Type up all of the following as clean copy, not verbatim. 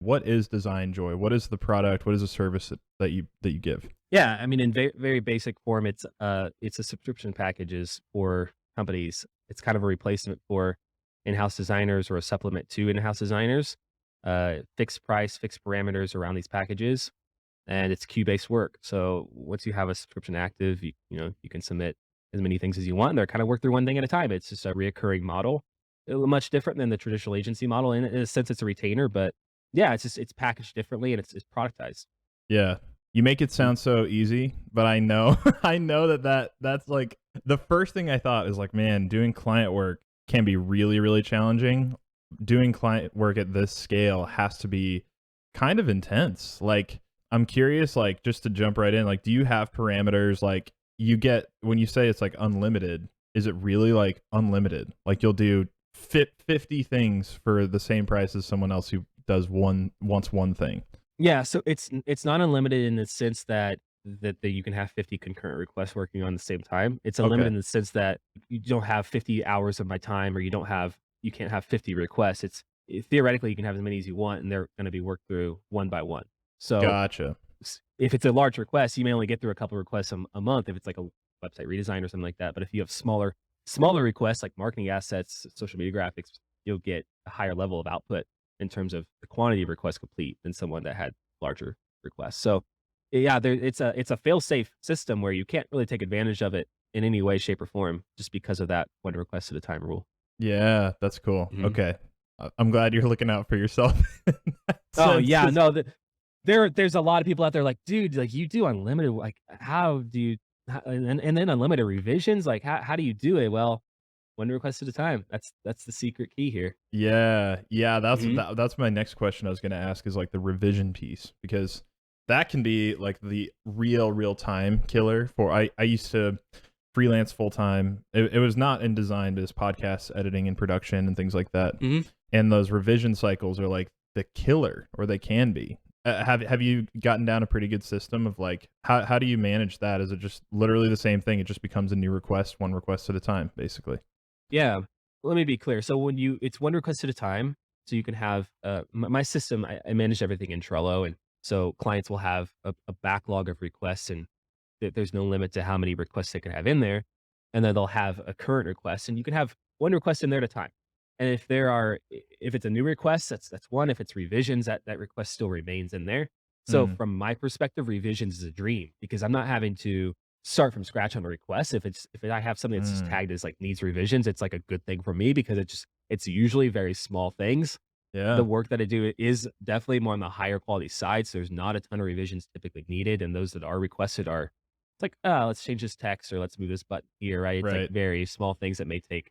what is DesignJoy? What is the product? What is the service that you give? Yeah, I mean, in very basic form, it's a subscription packages for companies. It's kind of a replacement for in-house designers or a supplement to in-house designers. Fixed price, fixed parameters around these packages, and it's queue-based work. So once you have a subscription active, you can submit as many things as you want, and they're kind of work through one thing at a time. It's just a reoccurring model, much different than the traditional agency model. In a sense, it's a retainer, but yeah, it's packaged differently and it's productized. Yeah. You make it sound so easy, but I know I know that's like the first thing I thought is like, man, doing client work can be really, really challenging. Doing client work at this scale has to be kind of intense. Like, I'm curious, like, just to jump right in, like, do you have parameters like you get when you say it's like unlimited, is it really like unlimited? Like you'll do 50 things for the same price as someone else who does wants one thing. Yeah, so it's not unlimited in the sense that you can have 50 concurrent requests working on the same time. It's Okay. unlimited in the sense that you don't have 50 hours of my time, or you can't have 50 requests. Theoretically, you can have as many as you want, and they're going to be worked through one by one. So Gotcha. if it's a large request, you may only get through a couple of requests a month if it's like a website redesign or something like that. But if you have smaller requests like marketing assets, social media graphics, you'll get a higher level of output in terms of the quantity of requests complete than someone that had larger requests. So yeah, it's a fail safe system where you can't really take advantage of it in any way, shape, or form just because of that one request at a time rule. Yeah, that's cool. Mhm. Okay. I'm glad you're looking out for yourself in that Oh sense yeah, 'cause no, there's a lot of people out there like, dude, like you do unlimited, like how do you, and then unlimited revisions, like how do you do it? Well, one request at a time. That's the secret key here. yeah, yeah, Mhm. that's my next question I was gonna ask is, like, the revision piece, because that can be, like, the real time killer for I used to freelance full time. It was not in design, but it's podcast editing and production and things like that, Mhm. and those revision cycles are, like, the killer, or they can be. Have you gotten down a pretty good system of, like, how do you manage that? Is it just literally the same thing, it just becomes a new request, one request at a time, basically? Yeah. Let me be clear. So it's one request at a time. So you can have my system. I manage everything in Trello, and so clients will have a backlog of requests, and there's no limit to how many requests they can have in there. And then they'll have a current request, and you can have one request in there at a time. And if it's a new request, that's one. If it's revisions, that request still remains in there. So Mm, from my perspective, revisions is a dream because I'm not having to start from scratch on the request. If I have something that's just mm, tagged as like needs revisions, it's like a good thing for me because it's usually very small things. The yeah. work that I do is definitely more on the higher quality side. So there's not a ton of revisions typically needed. And those that are requested are it's like, oh, let's change this text or let's move this button here, right? It's like Right. very small things that may take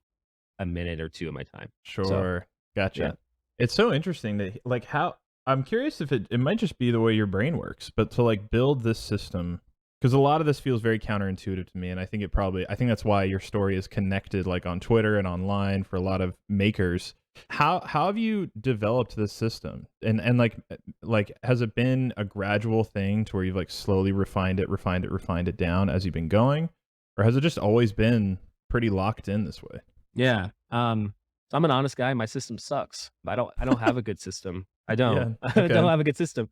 a minute or two of my time. So Sure. yeah. Gotcha. It's so interesting that like how I'm curious if it might just be the way your brain works, but to like build this system, because a lot of this feels very counterintuitive to me, and I think that's why your story is connected like on Twitter and online for a lot of makers. How have you developed this system? And like has it been a gradual thing to where you've like slowly refined it down as you've been going? Or has it just always been pretty locked in this way? Yeah. I'm an honest guy. My system sucks. I don't have a good system. I don't. Yeah. I don't Okay. have a good system.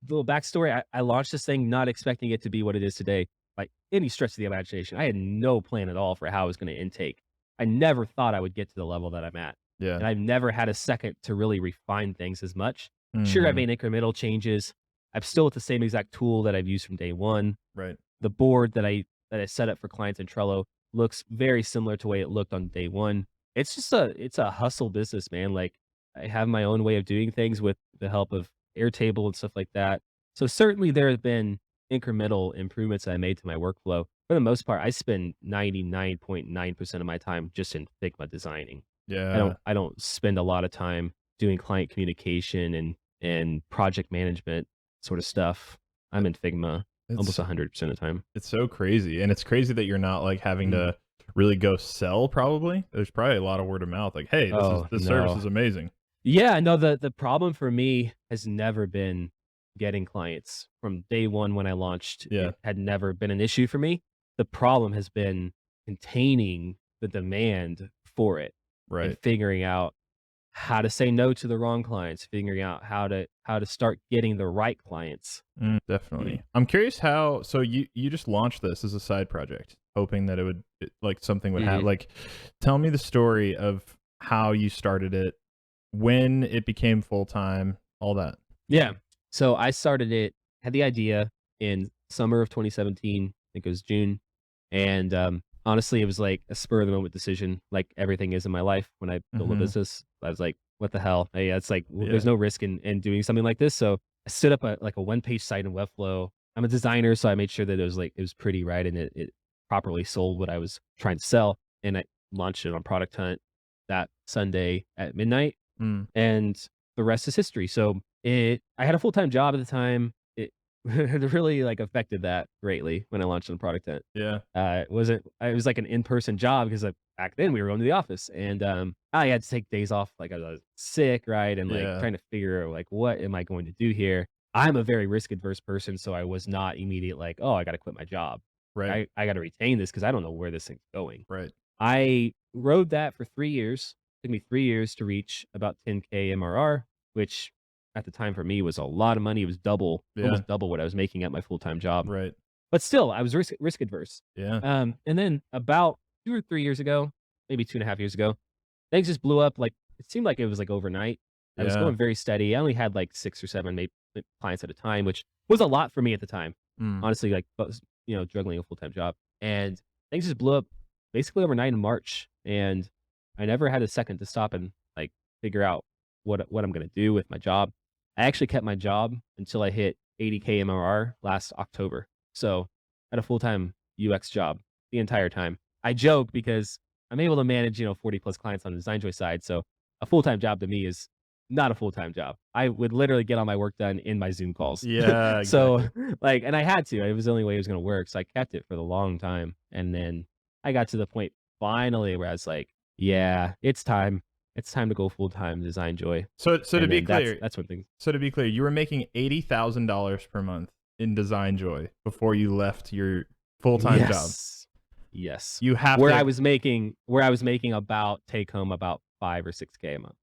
Little backstory, I launched this thing not expecting it to be what it is today by any stretch of the imagination. I had no plan at all for how I was going to intake. I never thought I would get to the level that I'm at. Yeah. And I've never had a second to really refine things as much. Sure, I've Mhm. made incremental changes. I'm still with the same exact tool that I've used from day one. Right. The board that I set up for clients in Trello looks very similar to the way it looked on day one. It's a hustle business, man. Like I have my own way of doing things with the help of Airtable and stuff like that. So certainly there have been incremental improvements I made to my workflow. For the most part, I spend 99.9% of my time just in Figma designing. Yeah. I don't spend a lot of time doing client communication and project management sort of stuff. I'm in Figma almost It's 100% of the time. it's so crazy, and it's crazy that you're not, like, having Mhm. to really go sell probably. There's probably a lot of word of mouth, like, "Hey, Oh, this service no. is amazing." Yeah, no, the problem for me has never been getting clients. From day 1 when I launched, Yeah. it had never been an issue for me. The problem has been containing the demand for it and Right. figuring out how to say no to the wrong clients, figuring out how to start getting the right clients. Definitely. I'm curious how. So you just launched this as a side project, hoping that like something would happen. Mhm. Like, tell me the story of how you started it, when it became full time, all that. Yeah. So I started it, had the idea in summer of 2017. I think it was June. And honestly, it was like a spur of the moment decision, like everything is in my life when I build a Hmm. business. I was like, what the hell? Hey, it's like, Yeah. there's no risk in doing something like this. So I stood up like a one page site in Webflow. I'm a designer, so I made sure that it was pretty, right, and it properly sold what I was trying to sell. And I launched it on Product Hunt that Sunday at midnight, Mm, and the rest is history. So I had a full time job at the time. It it really like affected that greatly when I launched on Product Hunt. yeah. It was like an in person job because back then we were going to the office, and I had to take days off, like I was sick, right, and like Yeah. trying to figure out like what am I going to do here. I'm a very risk adverse person, so I was not immediate like, oh, I got to quit my job. Right. I got to retain this because I don't know where this thing's going. Right. I rode that for 3 years. Took me 3 years to reach about 10K MRR, which at the time for me was a lot of money. It was double, Yeah. almost double what I was making at my full-time job. Right. But still, I was risk adverse. Yeah. And then about 2 or 3 years ago, maybe 2.5 years ago, things just blew up, like, it seemed like it was, like, overnight. I was Yeah. going very steady. I only had, like, 6 or 7 clients at a time, which was a lot for me at the time. Mm. Honestly, like, I was, juggling a full-time job, and things just blew up basically overnight in March, and I never had a second to stop and, like, figure out what I'm gonna do with my job. I actually kept my job until I hit 80K MRR last October. So, I had a full-time UX job the entire time. I joke because I'm able to manage, 40 plus clients on the DesignJoy side. So a full-time job to me is not a full-time job. I would literally get all my work done in my Zoom calls. Yeah, So exactly. like, and I had to, it was the only way it was going to work. So I kept it for the long time. And then I got to the point finally where I was like, yeah, it's time. It's time to go full-time DesignJoy. So to And be then clear, that's when things, you were making $80,000 per month in DesignJoy before you left your full-time job. yes. Yes. You have Where to I was making about take home about 5 or 6K a month.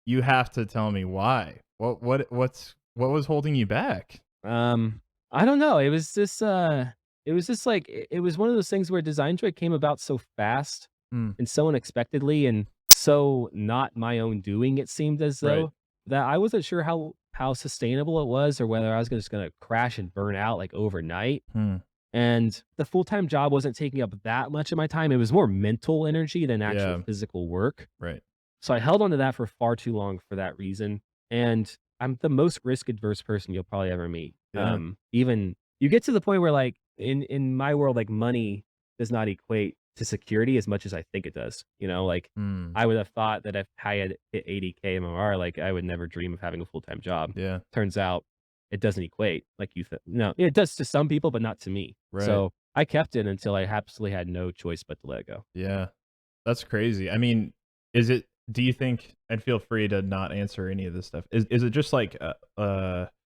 you have to tell me why. What was holding you back? Um, I don't know. It was just like it was one of those things where Design Joy came about so fast Mm, and so unexpectedly and so not my own doing, it seemed as right. though that I wasn't sure how sustainable it was or whether I was just gonna crash and burn out like overnight. Hmm. And the full-time job wasn't taking up that much of my time. It was more mental energy than actual Yeah, physical work. right. So I held on to that for far too long for that reason, and I'm the most risk adverse person you'll probably ever meet. Yeah. Even you get to the point where like in my world, like money does not equate to security as much as I think it does. Like Mm, I would have thought that if I had hit 80K MMR, like I would never dream of having a full-time job. yeah, Turns out it doesn't equate like you think. No, it does to some people, but not to me. right. So I kept it until I absolutely had no choice but to let it go. Yeah. That's crazy. I mean, do you think, and feel free to not answer any of this stuff. Is it just like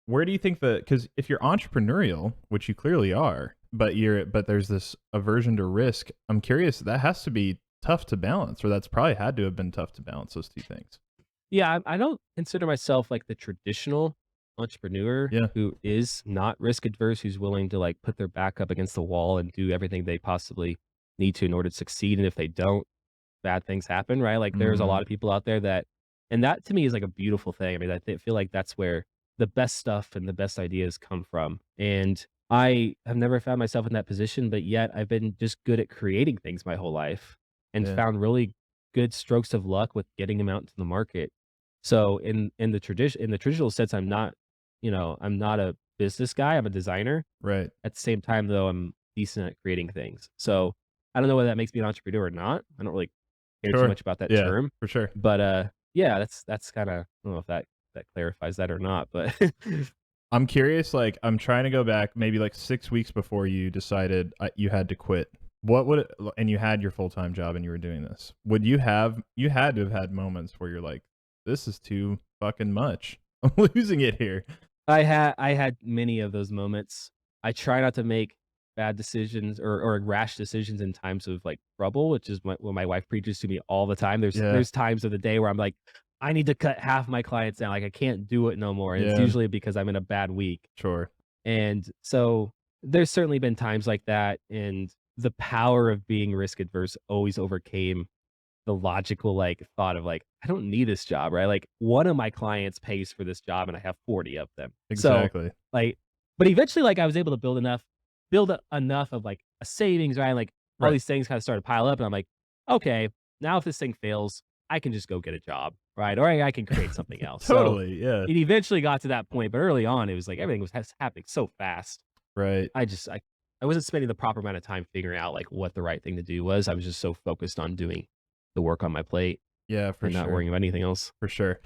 where do you think cuz if you're entrepreneurial, which you clearly are, but there's this aversion to risk. I'm curious, that has to be tough to balance, or that's probably had to have been tough to balance those two things. Yeah, I don't consider myself like the traditional entrepreneur Yeah. who is not risk adverse, who's willing to like put their back up against the wall and do everything they possibly need to in order to succeed. And if they don't, bad things happen, right? Like there's a lot Mhm. of people out there and that to me is like a beautiful thing. I mean, feel like that's where the best stuff and the best ideas come from. And I have never found myself in that position, but yet I've been just good at creating things my whole life and Yeah. found really good strokes of luck with getting them out into the market. So in the traditional sense, I'm not a business guy. I'm a designer. Right. At the same time, though, I'm decent at creating things. So I don't know whether that makes me an entrepreneur or not. I don't really care too Sure. much about that Yeah, term, for sure. but yeah, that's kind of, I don't know if that clarifies that or not, but I'm curious, like, I'm trying to go back maybe like 6 weeks before you decided you had to quit. What would it, and you had your full-time job and you were doing this. You had to have had moments where you're like, this is too fucking much. I'm losing it here. I had many of those moments. I try not to make bad decisions or rash decisions in times of like trouble, which is what my wife preaches to me all the time. There's Yeah. there's times of the day where I'm like, I need to cut half my clients down. Like I can't do it no more. And it's Yeah, usually because I'm in a bad week. sure. And so there's certainly been times like that. And the power of being risk adverse always overcame the logical like thought of like, I don't need this job, right? Like one of my clients pays for this job and I have 40 of them. So Exactly. like, but eventually like I was able to build enough of like a savings, right? Like all Right. these things kind of started to pile up and I'm like, okay, now if this thing fails, I can just go get a job, right? Or I can create something else. So Totally, yeah. it eventually got to that point, but early on it was like everything was happening so fast. Right. I wasn't spending the proper amount of time figuring out like what the right thing to do was. I was just so focused on doing the work on my plate Yeah, for and not sure. worrying about anything else. For sure.